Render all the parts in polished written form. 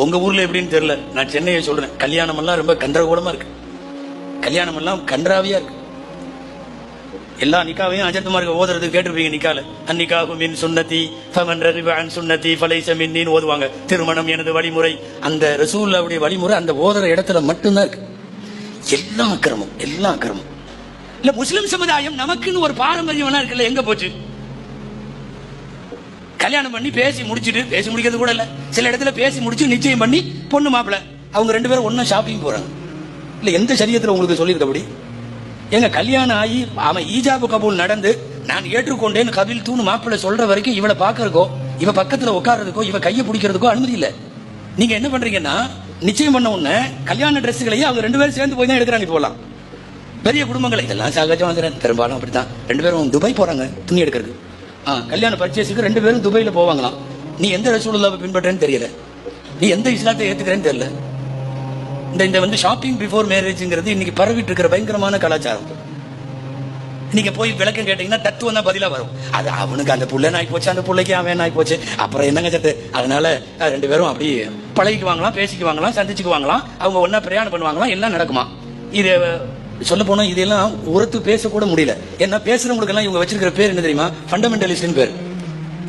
உங்க ஊர்ல எப்படின்னு தெரியல, நான் சென்னையை சொல்றேன். கல்யாணம் எல்லாம் ரொம்ப கன்றகோலமா இருக்கு. கல்யாணம் எல்லாம் கன்றாவியா இருக்கு. எல்லா நிக்காவையும் அஜத்துமாருக்கு ஓதுறது கேட்டிருப்பீங்க. நிக்கால அந்நிக்காகும் மின் சுன்னதி ஃபமன் ரகிப அன் சுன்னதி ஃபலைஸ மின்னின்னு ஓதுவாங்க. திருமணம் எனது வழிமுறை. அந்த ரசூலுல்லாஹ்வுடைய வழிமுறை அந்த ஓதுற இடத்துல மட்டும்தான் இருக்கு. எல்லாம் அக்கிரமம், எல்லாம் அக்கிரமம். இல்ல முஸ்லிம் சமுதாயம் நமக்குன்னு ஒரு பாரம்பரியம் இருக்குல்ல, எங்க போச்சு? கல்யாணம் பண்ணி பேசி முடிச்சுட்டு, பேசி முடிக்கிறது கூட இல்ல, சில இடத்துல பேசி முடிச்சு நிச்சயம் பண்ணி பொண்ணு மாப்பிள்ள அவங்க 2 பேரும் ஒன்னா ஷாப்பிங் போறாங்க. இல்ல எந்த சரியத்துல உங்களுக்கு சொல்லியிருக்கபடி? எங்க கல்யாணம் ஆகி அவன் ஈஜாபு கபூல் நடந்து நான் ஏற்றுக்கொண்டேன்னு கபில் தூணு மாப்பிள்ள சொல்ற வரைக்கும் இவளை பாக்குறதுக்கோ இவ பக்கத்துல உட்கார்றதுக்கோ இவ கையை பிடிக்கிறதுக்கோ அனுமதி இல்ல. நீங்க என்ன பண்றீங்கன்னா, நிச்சயம் பண்ண உடனே கல்யாண டிரெஸ்களையும் அவங்க 2 பேரும் சேர்ந்து போய் தான் எடுக்கிறாங்க. போலாம் பெரிய குடும்பங்களை இதெல்லாம் சகஜமா பெரும்பாலும் அப்படித்தான். 2 பேரும் துபாய் போறாங்க துணி எடுக்கிறது. கல்யாண பர்ச்சேஸுக்கு 2 பேரும் துபாயில போவாங்களாம். நீ எந்த ரசூலுல்லாஹ்வை பின்பற்றேன்னு தெரியல, நீ எந்த இஸ்லாத்தை ஏத்துக்கிறேன்னு தெரியல. இந்த வந்து ஷாப்பிங் பிஃபோர் மேரேஜ்ங்கிறது இன்னைக்கு பரவிட்டு இருக்கிற பயங்கரமான கலாச்சாரம். நீங்க போய் விளக்கம் கேட்டீங்கன்னா தத்துவம் தான் பதிலா வரும். அது அவனுக்கு அந்த புள்ள நாய் போச்சு, அந்த புள்ளைக்கு அவன் நாய் போச்சு, அப்புறம் என்னங்க சத்து. அதனால 2 பேரும் அப்படி பழகிக்கு வாங்கலாம், பேசிக்கு வாங்கலாம், சந்திச்சுக்கு வாங்கலாம், அவங்க ஒன்னா பிரயாணம் பண்ணுவாங்களாம், எல்லாம் நடக்குமா. இது சொல்ல போனா இதெல்லாம் ஒருத்து பேசக்கூட முடியல. ஏன்னா பேசுறவங்களுக்கு எல்லாம் இவங்க வச்சிருக்கிற பேர் என்ன தெரியுமா? ஃபண்டமெண்டலிஸ்ட் பேர்.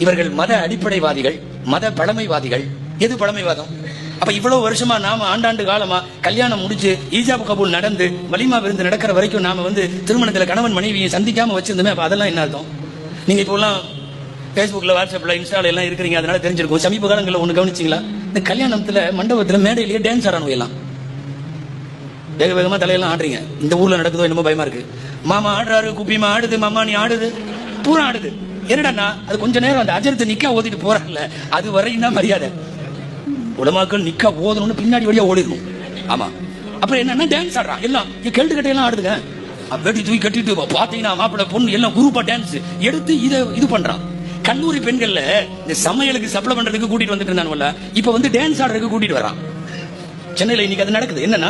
இவர்கள் மத அடிப்படைவாதிகள், மத பழமைவாதிகள். எது பழமைவாதம்? அப்ப இவ்வளவு வருஷமா நாம ஆண்டாண்டு காலமா கல்யாணம் முடிச்சு ஈஜாப் கபூல் நடந்து வலிமா விருந்து நடக்கிற வரைக்கும் நாம வந்து திருமணத்துல கணவன் மனைவியை சந்திக்காம வச்சிருந்தோமே. அப்ப அதெல்லாம் என்ன அர்த்தம்? நீங்க இப்போ எல்லாம் பேஸ்புக்ல, வாட்ஸ்அப்ல, இன்ஸ்டால எல்லாம் இருக்கிறீங்க, அதனால தெரிஞ்சிருக்கும். சமீப காலங்களில் ஒண்ணு கவனிச்சிங்களா? இந்த கல்யாணத்துல மண்டபத்துல மேடையிலேயே டான்ஸ் ஆடணும். எல்லாம் வேக வேகமா தலையெல்லாம் ஆடுறீங்க. இந்த ஊர்ல நடக்குதோ என்னமோ பயமா இருக்கு. மாமா ஆடுறாரு, குப்பிமா ஆடுது, மாமா நீ ஆடுது, பூரா ஆடுது. என்னடா அது கொஞ்ச நேரம் அந்த அஜரத்தை நிக்கா ஓதிட்டு போறாங்கல்ல, அது வரையும் தான் மரியாதை. உலமாக்கள் நிக்கா ஓதணும்னு பின்னாடி வழியா ஓடிடணும். ஆமா, அப்புறம் என்னன்னா டான்ஸ் ஆடுறான். எல்லாம் கேள்வி கட்டையெல்லாம் ஆடுதுங்க. வெட்டி தூக்கி கட்டிட்டு பாத்தீங்கன்னா மாப்பிள்ள பொண்ணு எல்லாம் குரூப்பா டான்ஸ் எடுத்து இது பண்றான். கல்லூரி பெண்கள்ல இந்த சமையலுக்கு சப்ளை பண்றதுக்கு கூட்டிட்டு வந்துட்டு இருந்தானுவல்ல, இப்ப வந்து டான்ஸ் ஆடுறதுக்கு கூட்டிட்டு வரான். சென்னையில இன்னைக்கு அது நடக்குது. என்னன்னா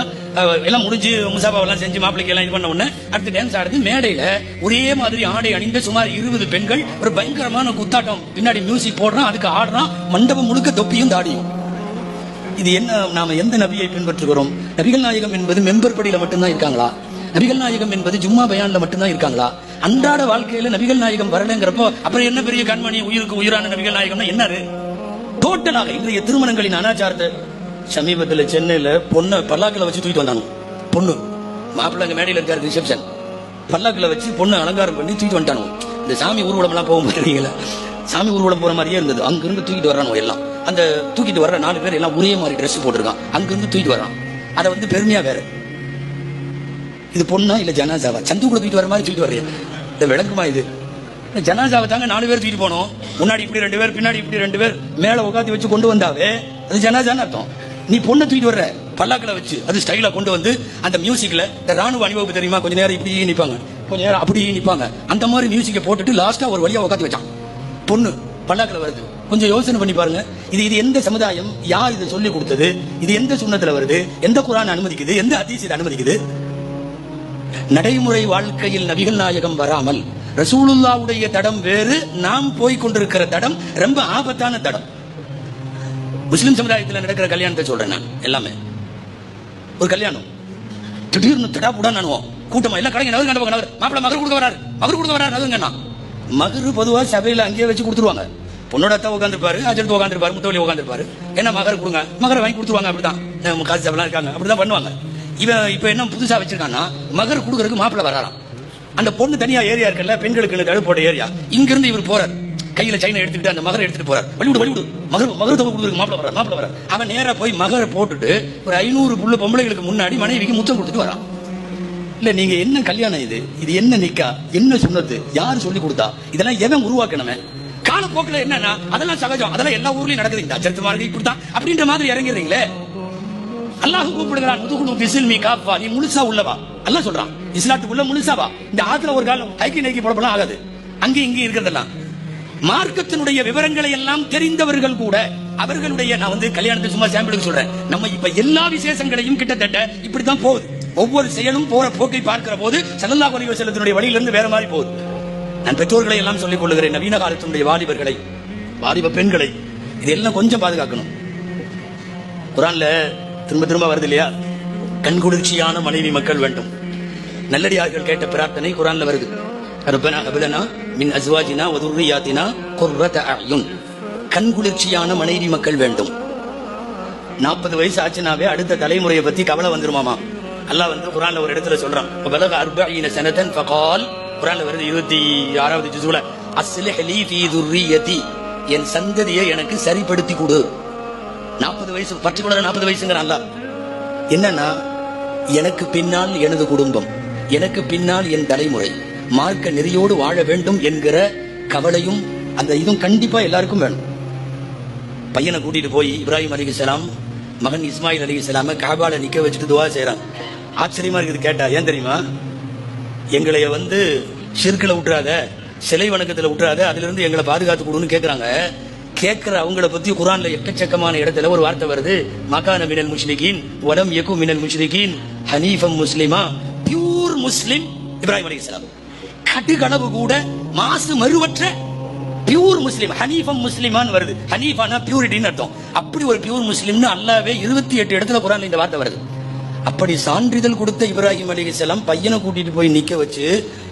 எல்லாம் முடிஞ்சு முசாபாவெல்லாம் செஞ்சு மாப்பிளைக்கு எல்லாம் இது பண்ண உடனே அடுத்து டான்ஸ் ஆடுது. மேடையில ஒரே மாதிரி ஆடை அணிந்த சுமார் 20 பெண்கள் ஒரு பயங்கரமான குத்தாட்டம், பின்னாடி மியூசிக் போடுறான், அதுக்கு ஆடுறான். மண்டபம் முழுக்க தொப்பியும் தாடியும். இது என்ன? நாம எந்த நபியை பின்பற்றுகிறோம்? நபிகள் நாயகம் என்பது மெம்பர் படியில மட்டும்தான் இருக்காங்களா? நபிகள் நாயகம் என்பது ஜும்மா பயான்ல மட்டும்தான் இருக்காங்களா? அன்றாட வாழ்க்கையில நபிகள் நாயகம் வரலங்கிறப்போ அப்புறம் என்ன பெரிய கண்மணி, உயிருக்கு உயிரான நபிகள் நாயகம்னா என்ன? டோட்டலாக இன்றைய திருமணங்களின் அனாச்சாரத்தை. சமீபத்தில் சென்னையில பொண்ணை பல்லாக்கில் வச்சு தூக்கிட்டு வந்தாங்க. பொண்ணு மாப்பிள்ளை மேடையில் இருக்காரு, ரிசப்ஷன், பல்லாக்கில் வச்சு பொண்ணு அலங்காரம் பண்ணி தூக்கிட்டு வந்துட்டானு. இந்த சாமி ஊர்வலம் எல்லாம் போக மாட்டீங்களா? சாமி ஊர்வலம் போற மாதிரியே இருந்தது. அங்கிருந்து தூக்கிட்டு வர்றானோ எல்லாம். அந்த தூக்கிட்டு வர்ற 4 பேர் எல்லாம் ஒரே மாதிரி ட்ரெஸ் போட்டிருக்கான். அங்கிருந்து தூக்கிட்டு வர்றான். அதை வந்து பெருமையா வேற. இது பொண்ணா இல்ல ஜனாசாவா? சந்துக்குள்ள தூக்கிட்டு வர மாதிரி தூக்கிட்டு வர்றேன். இந்த விளக்குமா இது? ஜனாசாவை தாங்க 4 பேர் தூக்கிட்டு போனோம். முன்னாடி இப்படி 2 பேர், பின்னாடி இப்படி 2 பேர், மேல உட்காந்து வச்சு கொண்டு வந்தாவே அது ஜனாசான்னு அர்த்தம். நீ பொண்ணை தூக்கிட்டு வர்ற பல்லாக்கில வச்சு, அது ஸ்டைலா கொண்டு வந்து அந்த மியூசிக்ல இந்த ராணுவ அணிவகுப்பு தெரியுமா? கொஞ்ச நேரம் இப்படி நிப்பாங்க, கொஞ்ச நேரம் அப்படி நிப்பாங்க. அந்த மாதிரி மியூசிக்கை போட்டுட்டு லாஸ்டா ஒரு வழியா உட்காந்து வச்சான். பொண்ணு பல்லாக்கில வருது. கொஞ்சம் யோசனை பண்ணி பாருங்க. இது எந்த சமுதாயம்? யார் இதை சொல்லி கொடுத்தது? இது எந்த சுன்னத்துல வருது? எந்த குர்ஆன் அனுமதிக்குது? எந்த ஹதீஸ் அனுமதிக்குது? நடைமுறை வாழ்க்கையில் நபிகள் நாயகம் வராமல் ரசூலுல்லாஹ்வுடைய தடம் வேறு, நாம் போய் கொண்டிருக்கிற தடம் ரொம்ப ஆபத்தான தடம். முஸ்லிம் சமுதாயத்தில் நடக்கிற கல்யாணத்தை சொல்றேன் நான். எல்லாமே ஒரு கல்யாணம் திடீர்னு தடாபுடா நானுவோம் கூட்டமா எல்லாம் கடைங்க நகர் கண்டவங்க நகர் மாப்பிள்ள மகர் கொடுக்க வராரு அதுங்கண்ணா. மகரு பொதுவா சபையில அங்கேயே வச்சு கொடுத்துருவாங்க. பொண்ணோட அத்தா உட்காந்துருப்பாரு, அஜரத்து உட்காந்துருப்பாரு, முத்தவலி உட்காந்துருப்பாரு. என்ன மகர் கொடுங்க, மகரை வாங்கி கொடுத்துருவாங்க. அப்படிதான் காசு சபைலாம் இருக்காங்க, அப்படிதான் பண்ணுவாங்க. இவன் இப்ப என்ன புதுசா வச்சிருக்கான்னா, மகர் கொடுக்கறதுக்கு மாப்பிள்ள வராராம். அந்த பொண்ணு தனியா ஏரியா இருக்குல்ல, பெண்களுக்கு தடுப்போட ஏரியா, இங்க இருந்து இவர் போறார், கையில சைனை எடுத்துக்கிட்டு அந்த மகரை எடுத்துட்டு போறார். வழிவிடு மகர் தொகை கொடுக்குறதுக்கு மாப்பிள்ள வரார். அவன் நேரா போய் மகரை போட்டுட்டு ஒரு 500 புள்ள பொம்பளைகளுக்கு முன்னாடி மனைவிக்கு முத்தம் கொடுத்துட்டு வரான். இல்ல நீங்க என்ன கல்யாணம் இது? இது என்ன நிக்கா? என்ன சுன்னத்து? யாரு சொல்லி கொடுத்தா? இதெல்லாம் எவன் உருவாக்கணுமே? காலப்போக்கில் என்னன்னா அதெல்லாம் சகஜம், அதெல்லாம் எல்லா ஊர்லயும் நடக்குது. இந்த அச்சத்து மாதிரி இப்படித்தான் அப்படின்ற மாதிரி இறங்கிறீங்களே. அல்லாஹ் கூப்பிடுகிறான், முதுகுலு பிஸ்மி காஃபா, நீ முழுசா உள்ளவா. அல்லாஹ் சொல்றான் இஸ்லாத்துக்குள்ள முழுசாவா. இந்த ஆத்துல ஒரு காலம் கைக்கு நைக்கி போடலாம் ஆகாது. அங்கே இங்கே இருக்கிறதெல்லாம் மார்க்கத்தினுடைய விவரங்களை எல்லாம் தெரிந்தவர்கள் கூட அவர்களுடைய, நான் வந்து கல்யாணத்தை சும்மா சாம்பிளுக்கு சொல்றேன், நம்ம இப்ப எல்லா விசேஷங்களையும் கிட்டத்தட்ட இப்படித்தான் போகுது. ஒவ்வொரு செயலும் போற போக்கை பார்க்கிற போது ஸல்லல்லாஹு அலைஹி வஸல்லத்தினுடைய வழியிலிருந்து வேற மாதிரி போகுது. நான் பெற்றோர்களை எல்லாம் சொல்லிக் கொள்ளுகிறேன், நவீன காலத்தினுடைய வாலிபர்களை, வாலிப பெண்களை இதெல்லாம் கொஞ்சம் பாதுகாக்கணும். குர்ஆன்ல திரும்ப திரும்ப வருது இல்லையா, கண்குளிர்ச்சியான மனைவி மக்கள் வேண்டும். நல்லடியார்கள் கேட்ட பிரார்த்தனை குர்ஆன்ல வருது. ரப்பனா ஹப் லனா மின் அஸ்வாஜினா வ துர்ரியாத்தினா குர்ரத அயுன். கண்குளிர்ச்சியான மனைவி மக்கள் வேண்டும். 40 வயசு ஆச்சுனாவே அடுத்த தலைமுறையை பத்தி கவலை வந்துருமாமா. அல்லாஹ் வந்து குர்ஆன்ல ஒரு இடத்துல சொல்றான், பலக 40 சனதன் ஃபகால். குர்ஆன்ல வருது 26வது ஜுஸ்ல, அஸ்லிஹ் லீ ஃபீ துர்ரியதி, என் சந்ததியை எனக்கு சரிப்படுத்தி கொடு. 40 வயசு பர்டிகுலரா 40 வயசுங்கிற அல்லாஹ். என்னன்னா, எனக்கு பின்னால் எனது குடும்பம், எனக்கு பின்னால் என் தலைமுறை மார்க்க நெறியோடு வாழ வேண்டும் என்கிற கவலையும் அந்த இதுவும் கண்டிப்பா எல்லாருக்கும் வேணும். பையனை கூட்டிட்டு போய் இப்ராஹிம் அலைஹிஸ்ஸலாம் மகன் இஸ்மாயில் அலைஹிஸ்ஸலாம காபால நிக்க வச்சுட்டு துவா செய்றாங்க. ஆச்சரியமா இருக்குது கேட்டா. ஏன் தெரியுமா? எங்களைய வந்து ஷிர்க்ல விட்டுறாத, சிலை வணக்கத்துல விட்டுறாத, அதுல இருந்து எங்களை பாதுகாத்து கொடுன்னு கேட்கறாங்க. கேட்கிற அவங்கள பத்தி குர்ஆன்ல எக்கச்சக்கமான இடத்துல ஒரு வார்த்தை வருது, மகான மினல் முஷ்ரிகீன் வலம் யகு மினல் முஷ்ரிகீன் ஹனீஃபம் முஸ்லிமா. பியூர் முஸ்லிம் இப்ராஹிம் அலைஹிஸ்ஸலாம். கடுகளவு கூட மாசு மறுவற்ற பியூர் முஸ்லிம். ஹனீஃபம் முஸ்லிமான் வருது. ஹனீஃபானா பியூரிட்டின்னு அர்த்தம். அப்படி ஒரு பியூர் முஸ்லிம்னு அல்லாஹ்வே 28 இடத்துல குர்ஆன்ல இந்த வார்த்தை வருது. அப்படி சான்றிதழ் கொடுத்த இப்ராஹிம் அலைஹிஸ்ஸலாம் பையனை கூட்டிட்டு போய் நிக்க வச்சு,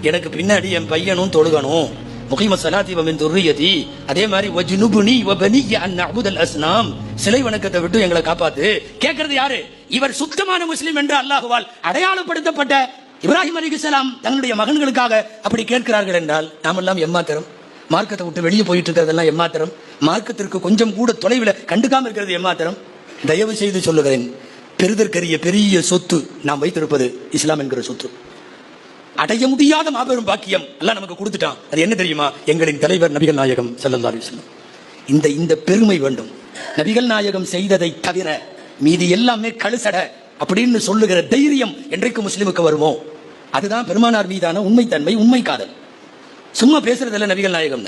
எனக்கு பின்னாடி என் பையனும் தொழுகணும், முகீம ஸலாத்தி வ மின் துர்ரியதி, அதே மாதிரி வஜ்னுபுனி வ பனிய அன் நஅபுதல் அஸ்னாம், சிலை வணக்கத்தை விட்டு எங்களை காப்பாத்து. கேட்கிறது யாரு? இவர் சுத்தமான முஸ்லிம் என்று அல்லாஹ்வால் அடையாளப்படுத்தப்பட்ட இப்ராஹிம் அலைஹிஸ்ஸலாம் தங்களுடைய மகன்களுக்காக அப்படி கேட்கிறார்கள் என்றால் நாமெல்லாம் எம்மாத்திரம்? மார்க்கத்தை விட்டு வெளியே போயிட்டு இருக்கிறதெல்லாம் எம்மாத்திரம்? மார்க்கத்திற்கு கொஞ்சம் கூட தொலைவில் கண்டுக்காம இருக்கிறது எம்மாத்திரம்? தயவு செய்து சொல்லுகிறேன், பெறுதற்கரிய பெரிய சொத்து நாம் வைத்திருப்பது இஸ்லாம் என்கிற சொத்து. அடைய முடியாத மாபெரும் பாக்கியம் அல்லாஹ் நமக்கு கொடுத்துட்டான். அது என்ன தெரியுமா? எங்களின் தலைவர் நபிகள் நாயகம் ஸல்லல்லாஹு அலைஹி வஸல்லம். இந்த பெருமை வேண்டும். நபிகள் நாயகம் செய்ததை தவிர மீதி எல்லாமே கழுசட அப்படின்னு சொல்லுகிற தைரியம் என்றைக்கு முஸ்லிமுக்கு வருமோ, அதுதான் பெருமானார் மீதான உண்மை தன்மை, உண்மை காதல். சும்மா பேசுறதில்ல நபிகள் நாயகம்.